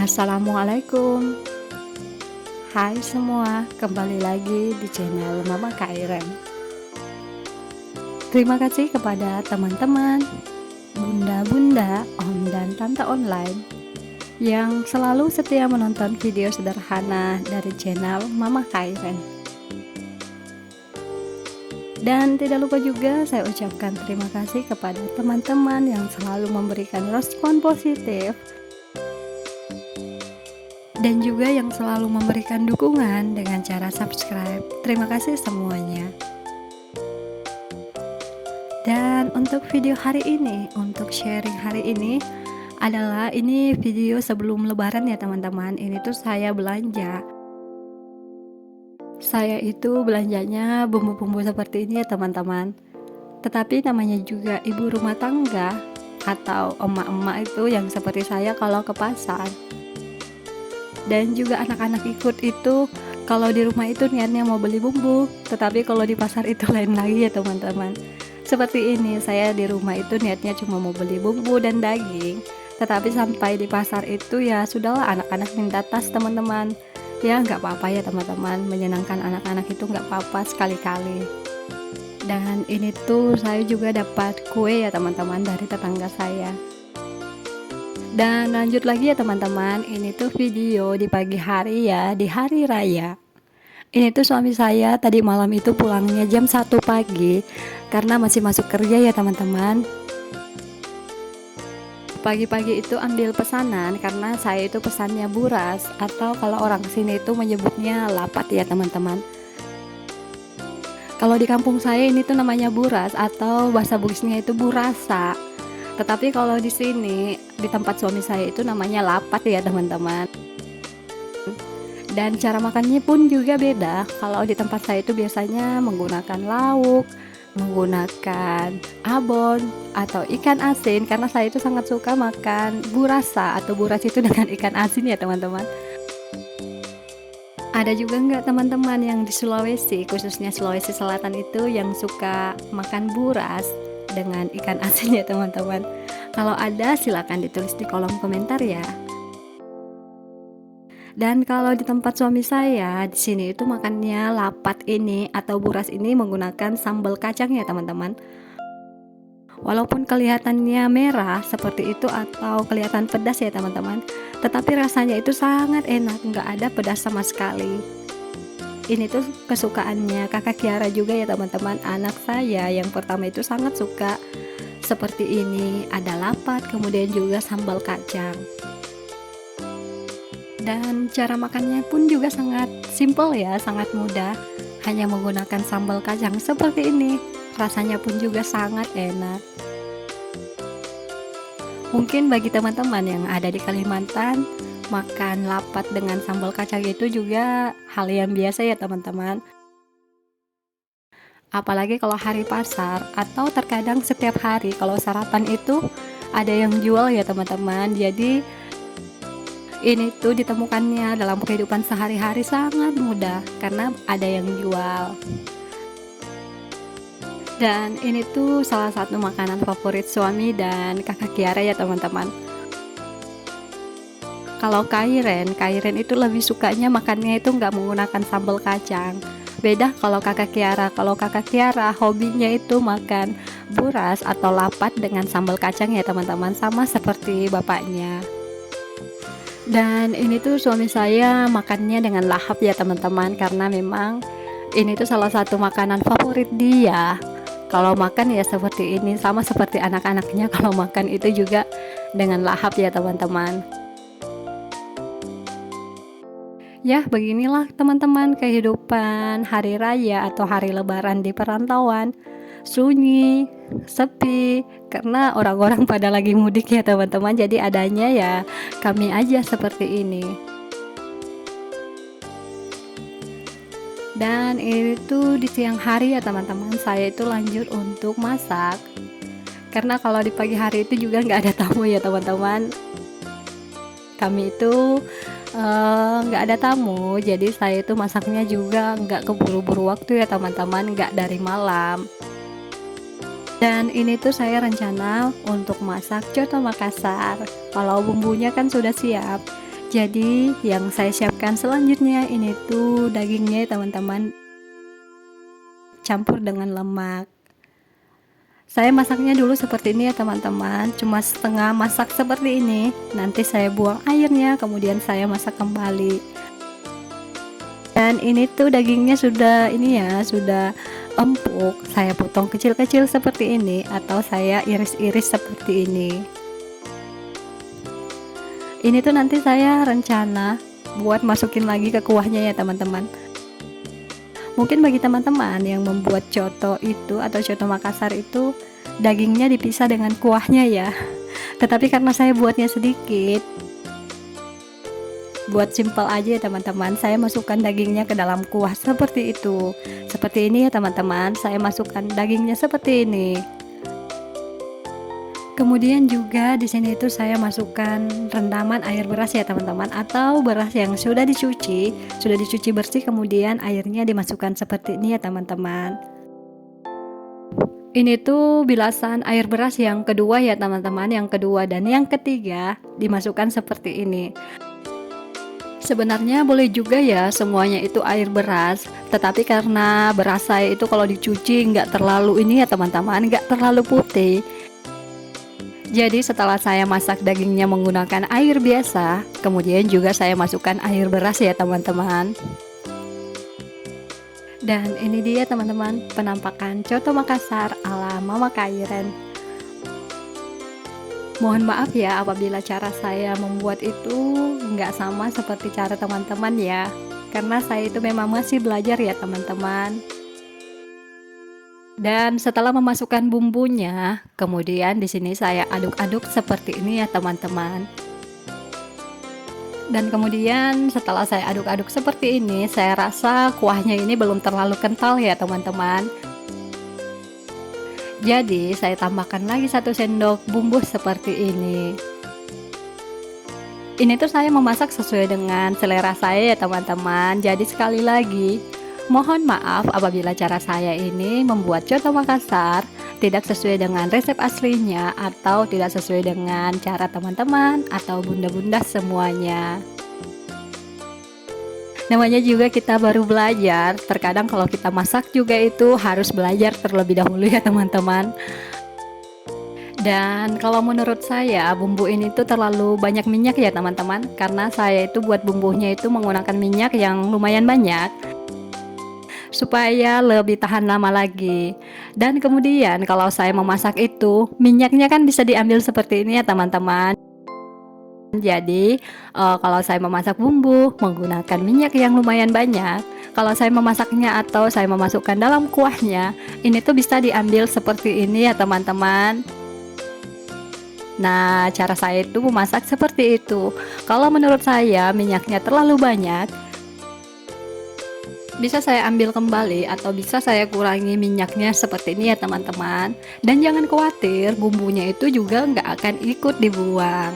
Assalamualaikum. Hai semua, kembali lagi di channel Mama Kairen. Terima kasih kepada teman-teman, bunda-bunda, om dan tante online yang selalu setia menonton video sederhana dari channel Mama Kairen. Dan tidak lupa juga saya ucapkan terima kasih kepada teman-teman yang selalu memberikan respon positif dan juga yang selalu memberikan dukungan dengan cara subscribe. Terima kasih semuanya. Dan untuk video hari ini, untuk sharing hari ini adalah ini video sebelum lebaran ya teman-teman. Ini tuh saya belanja. Saya itu belanjanya bumbu-bumbu seperti ini ya teman-teman. Tetapi namanya juga ibu rumah tangga atau emak-emak itu yang seperti saya kalau ke pasar. Dan juga anak-anak ikut itu kalau di rumah itu niatnya mau beli bumbu, tetapi kalau di pasar itu lain lagi ya teman-teman. Seperti ini, saya di rumah itu niatnya cuma mau beli bumbu dan daging, tetapi sampai di pasar itu ya sudahlah anak-anak minta tas teman-teman. Ya nggak apa-apa ya teman-teman, menyenangkan anak-anak itu nggak apa-apa sekali-kali. Dan ini tuh saya juga dapat kue ya teman-teman dari tetangga saya. Dan lanjut lagi ya teman-teman, ini tuh video di pagi hari ya, di hari raya. Ini tuh suami saya tadi malam itu pulangnya jam 1 pagi karena masih masuk kerja ya teman-teman. Pagi-pagi itu ambil pesanan karena saya itu pesannya buras atau kalau orang sini itu menyebutnya lapat ya teman-teman. Kalau di kampung saya ini tuh namanya buras atau bahasa Bugisnya itu burasa. Tetapi kalau di sini di tempat suami saya itu namanya lapat ya teman-teman. Dan cara makannya pun juga beda. Kalau di tempat saya itu biasanya menggunakan lauk, menggunakan abon atau ikan asin karena saya itu sangat suka makan burasa atau buras itu dengan ikan asin ya teman-teman. Ada juga nggak teman-teman yang di Sulawesi, khususnya Sulawesi Selatan itu yang suka makan buras dengan ikan asin ya teman-teman? Kalau ada silakan ditulis di kolom komentar ya. Dan kalau di tempat suami saya di sini itu makannya lapat ini atau buras ini menggunakan sambal kacang ya teman-teman. Walaupun kelihatannya merah seperti itu atau kelihatan pedas ya teman-teman, tetapi rasanya itu sangat enak, nggak ada pedas sama sekali. Ini tuh kesukaannya kakak Kiara juga ya teman-teman. Anak saya yang pertama itu sangat suka seperti ini, ada lapat kemudian juga sambal kacang. Dan cara makannya pun juga sangat simple ya, sangat mudah. Hanya menggunakan sambal kacang seperti ini. Rasanya pun juga sangat enak. Mungkin bagi teman-teman yang ada di Kalimantan, makan lapat dengan sambal kacang itu juga hal yang biasa ya teman-teman. Apalagi kalau hari pasar atau terkadang setiap hari kalau sarapan itu ada yang jual ya teman-teman. Jadi ini tuh ditemukannya dalam kehidupan sehari-hari sangat mudah karena ada yang jual. Dan ini tuh salah satu makanan favorit suami dan kakak Kiara ya teman-teman. Kalau Kairen itu lebih sukanya makannya itu nggak menggunakan sambal kacang. Beda kalau kakak Kiara hobinya itu makan buras atau lapat dengan sambal kacang ya teman-teman, sama seperti bapaknya. Dan ini tuh suami saya makannya dengan lahap ya teman-teman, karena memang ini tuh salah satu makanan favorit dia. Kalau makan ya seperti ini, sama seperti anak-anaknya kalau makan itu juga dengan lahap ya teman-teman. Ya beginilah teman-teman kehidupan hari raya atau hari lebaran di perantauan. Sunyi, sepi karena orang-orang pada lagi mudik ya teman-teman, jadi adanya ya kami aja seperti ini. Dan itu di siang hari ya teman-teman, saya itu lanjut untuk masak karena kalau di pagi hari itu juga nggak ada tamu ya teman-teman. Kami itu nggak ada tamu, jadi saya itu masaknya juga nggak keburu-buru waktu ya teman-teman, nggak dari malam. Dan ini tuh saya rencana untuk masak coto Makassar. Kalau bumbunya kan sudah siap, Jadi yang saya siapkan selanjutnya ini tuh dagingnya teman-teman, campur dengan lemak. Saya masaknya dulu seperti ini ya teman-teman, cuma setengah masak seperti ini. Nanti saya buang airnya, kemudian saya masak kembali. Dan ini tuh dagingnya sudah ini ya, sudah empuk. Saya potong kecil-kecil seperti ini atau saya iris-iris seperti ini. Ini tuh nanti saya rencana buat masukin lagi ke kuahnya ya teman-teman. Mungkin bagi teman-teman yang membuat coto itu atau coto Makassar itu dagingnya dipisah dengan kuahnya ya. Tetapi karena saya buatnya sedikit, buat simple aja ya teman-teman, saya masukkan dagingnya ke dalam kuah seperti itu. Seperti ini ya teman-teman, saya masukkan dagingnya seperti ini. Kemudian juga di sini itu saya masukkan rendaman air beras ya teman-teman, atau beras yang sudah dicuci bersih, kemudian airnya dimasukkan seperti ini ya teman-teman. Ini tuh bilasan air beras yang kedua ya teman-teman, yang kedua dan yang ketiga dimasukkan seperti ini. Sebenarnya boleh juga ya semuanya itu air beras, tetapi karena beras saya itu kalau dicuci nggak terlalu ini ya teman-teman, nggak terlalu putih. Jadi setelah saya masak dagingnya menggunakan air biasa, kemudian juga saya masukkan air beras ya teman-teman. Dan ini dia teman-teman, penampakan coto Makassar ala Mama Kairen. Mohon maaf ya apabila cara saya membuat itu nggak sama seperti cara teman-teman ya, karena saya itu memang masih belajar ya teman-teman. Dan setelah memasukkan bumbunya, kemudian di sini saya aduk-aduk seperti ini ya teman-teman. Dan kemudian setelah saya aduk-aduk seperti ini, saya rasa kuahnya ini belum terlalu kental ya teman-teman. Jadi saya tambahkan lagi 1 sendok bumbu seperti ini. Ini tuh saya memasak sesuai dengan selera saya ya teman-teman. Jadi sekali lagi, mohon maaf apabila cara saya ini membuat coto Makassar tidak sesuai dengan resep aslinya atau tidak sesuai dengan cara teman-teman atau bunda-bunda semuanya. Namanya juga kita baru belajar, terkadang kalau kita masak juga itu harus belajar terlebih dahulu ya teman-teman. Dan kalau menurut saya bumbu ini tuh terlalu banyak minyak ya teman-teman, karena saya itu buat bumbunya itu menggunakan minyak yang lumayan banyak supaya lebih tahan lama lagi. Dan kemudian kalau saya memasak itu minyaknya kan bisa diambil seperti ini ya teman-teman. Jadi kalau saya memasak bumbu menggunakan minyak yang lumayan banyak, kalau saya memasaknya atau saya memasukkan dalam kuahnya, ini tuh bisa diambil seperti ini ya teman-teman. Nah, cara saya itu memasak seperti itu. Kalau menurut saya minyaknya terlalu banyak, bisa saya ambil kembali atau bisa saya kurangi minyaknya seperti ini ya teman-teman. Dan jangan khawatir, bumbunya itu juga nggak akan ikut dibuang.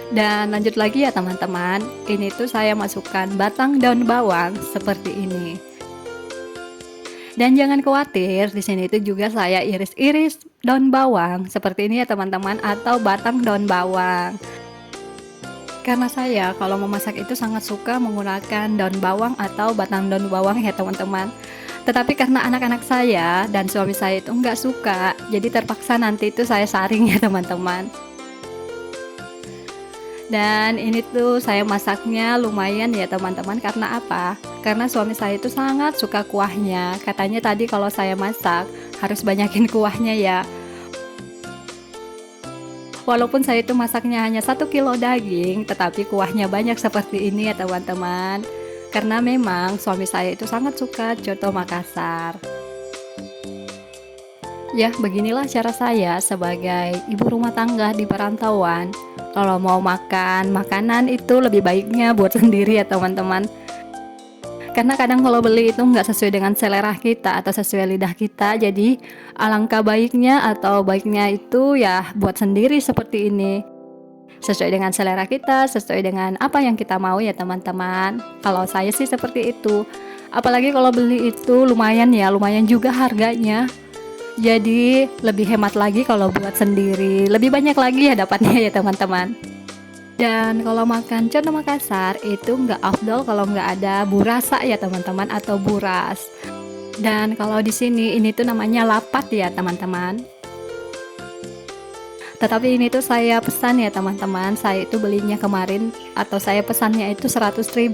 Dan lanjut lagi ya teman-teman, ini tuh saya masukkan batang daun bawang seperti ini. Dan jangan khawatir, di sini itu juga saya iris-iris daun bawang seperti ini ya teman-teman, atau batang daun bawang. Karena saya kalau memasak itu sangat suka menggunakan daun bawang atau batang daun bawang ya teman-teman. Tetapi karena anak-anak saya dan suami saya itu nggak suka, jadi terpaksa nanti itu saya saring ya teman-teman. Dan ini tuh saya masaknya lumayan ya teman-teman, karena apa? Karena suami saya itu sangat suka kuahnya. Katanya tadi kalau saya masak harus banyakin kuahnya ya. Walaupun saya itu masaknya hanya 1 kilo daging, tetapi kuahnya banyak seperti ini ya teman-teman. Karena memang suami saya itu sangat suka coto Makassar. Ya, beginilah cara saya sebagai ibu rumah tangga di perantauan. Kalau mau makan makanan itu lebih baiknya buat sendiri ya teman-teman. Karena kadang kalau beli itu nggak sesuai dengan selera kita atau sesuai lidah kita, jadi alangkah baiknya atau baiknya itu ya buat sendiri seperti ini. Sesuai dengan selera kita, sesuai dengan apa yang kita mau ya teman-teman. Kalau saya sih seperti itu. Apalagi kalau beli itu lumayan ya, lumayan juga harganya. Jadi lebih hemat lagi kalau buat sendiri, lebih banyak lagi ya dapatnya ya teman-teman. Dan kalau makan coto Makassar itu nggak afdol kalau nggak ada burasa ya teman-teman, atau buras. Dan kalau di sini ini tuh namanya lapat ya teman-teman. Tetapi ini tuh saya pesan ya teman-teman, saya itu belinya kemarin atau saya pesannya itu 100.000,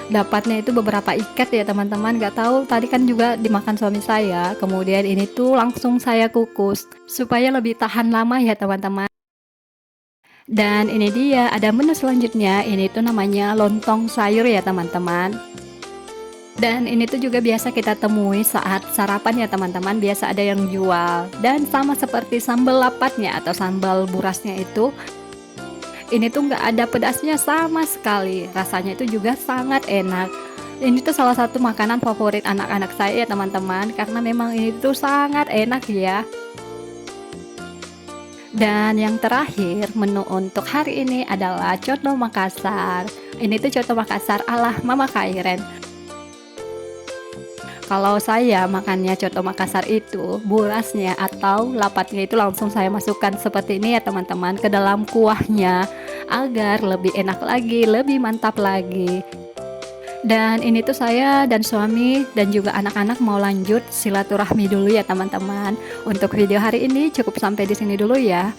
dapatnya itu beberapa ikat ya teman-teman, nggak tahu tadi kan juga dimakan suami saya, kemudian ini tuh langsung saya kukus supaya lebih tahan lama ya teman-teman. Dan ini dia ada menu selanjutnya, ini tuh namanya lontong sayur ya teman-teman. Dan ini tuh juga biasa kita temui saat sarapan ya teman-teman, biasa ada yang jual. Dan sama seperti sambal lapatnya atau sambal burasnya itu, ini tuh nggak ada pedasnya sama sekali. Rasanya itu juga sangat enak. Ini tuh salah satu makanan favorit anak-anak saya ya teman-teman, karena memang ini tuh sangat enak ya. Dan yang terakhir menu untuk hari ini adalah coto Makassar. Ini tuh coto Makassar ala Mama Kairen. Kalau saya makannya coto Makassar itu, burasnya atau lapatnya itu langsung saya masukkan seperti ini ya teman-teman, ke dalam kuahnya agar lebih enak lagi, lebih mantap lagi. Dan ini tuh saya dan suami dan juga anak-anak mau lanjut silaturahmi dulu ya teman-teman. Untuk video hari ini cukup sampai di sini dulu ya.